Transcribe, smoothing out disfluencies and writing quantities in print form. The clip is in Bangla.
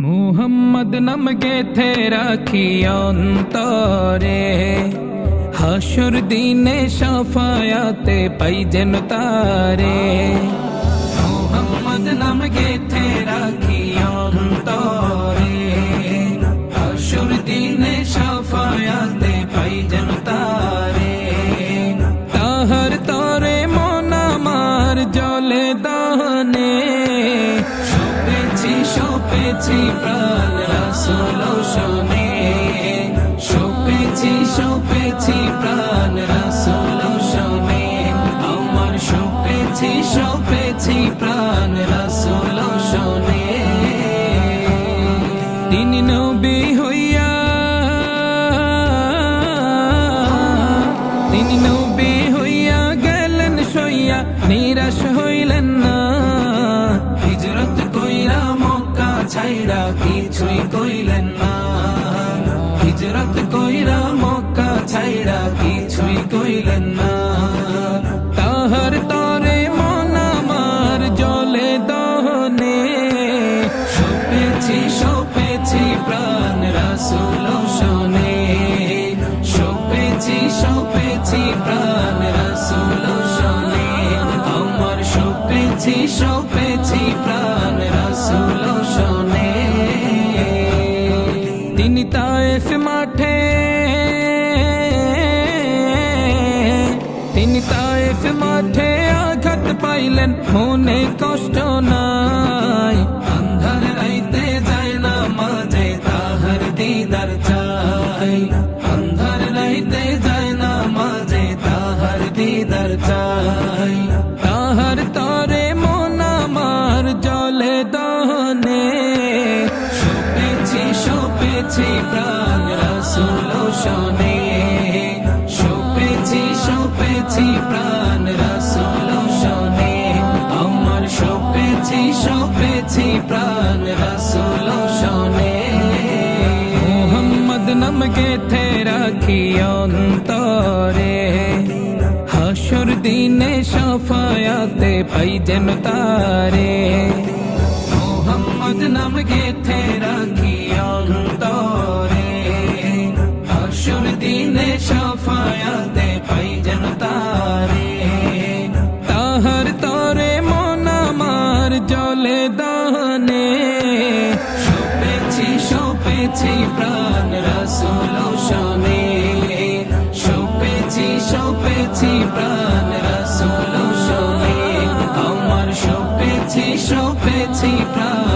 মুহাম্মদ নাম গেথে রাখি অন্তরে, হাসর দিনে শাফায়াতে পাই যেন তারে। মুহাম্মদ নাম গেথে রাখি অন্তরে, হাসর দিনে শাফায়াতে পাই যেন তারে। তাহার তরে মন আমার জলে দহনে, শোপেছি প্রাণ রাসূল শোনে, শোপেছি প্রাণ রাসূল শোনে, আমার শোপেছি প্রাণ রাসূল শোনে। তিনি নবী হইয়া, তিনি নবী হইয়া গেলেন সইয়া, নিরাশ হইলেন না। হিজরত কইরা মক্কা ছাইরা কিছুই কইলেন না, হিজরত কইরা মক্কা ছাইরা কিছুই কইলেন না। তাহার তরে মন আমার জলে দহনে, শোপেছি প্রাণ রাসূল শোনে, শোপেছি প্রাণ রাসূল শোনে, আমার শোপেছি প্রাণ রাসূল শোনে। তিনি তায়েফ মাঠে, তিনি তায়েফ মাঠে আঘাত পাইলেন, মনে কষ্ট নাই। আন্ধার রাইতে যায় না মাঝে তাহার দিদার চাই, আন্ধার রাইতে যায় না মাঝে তাহার দিদার চাই। তাহার তরে মন আমার জলে দহনে, শোপেছি প্রাণ রাসূল শোনে, শোপেছি প্রাণ রাসূল শোনে, আমার শোপেছি প্রাণ রাসূল শোনে। মুহাম্মদ নাম গেথে রাখি অন্তরে, হাসর দিনে শাফায়াতে পাই যেন তারে। মুহাম্মদ নাম গেথে রাখি অন্তরে, হাসর দিনে শাফায়াতে পাই যেন তারে। তাহার তরে মন আমার জলে দহনে, শোপেছি প্রাণ রাসূল শোনে, শোপেছি প্রাণ রাসূল শোনে, আমার শোপেছি প্রাণ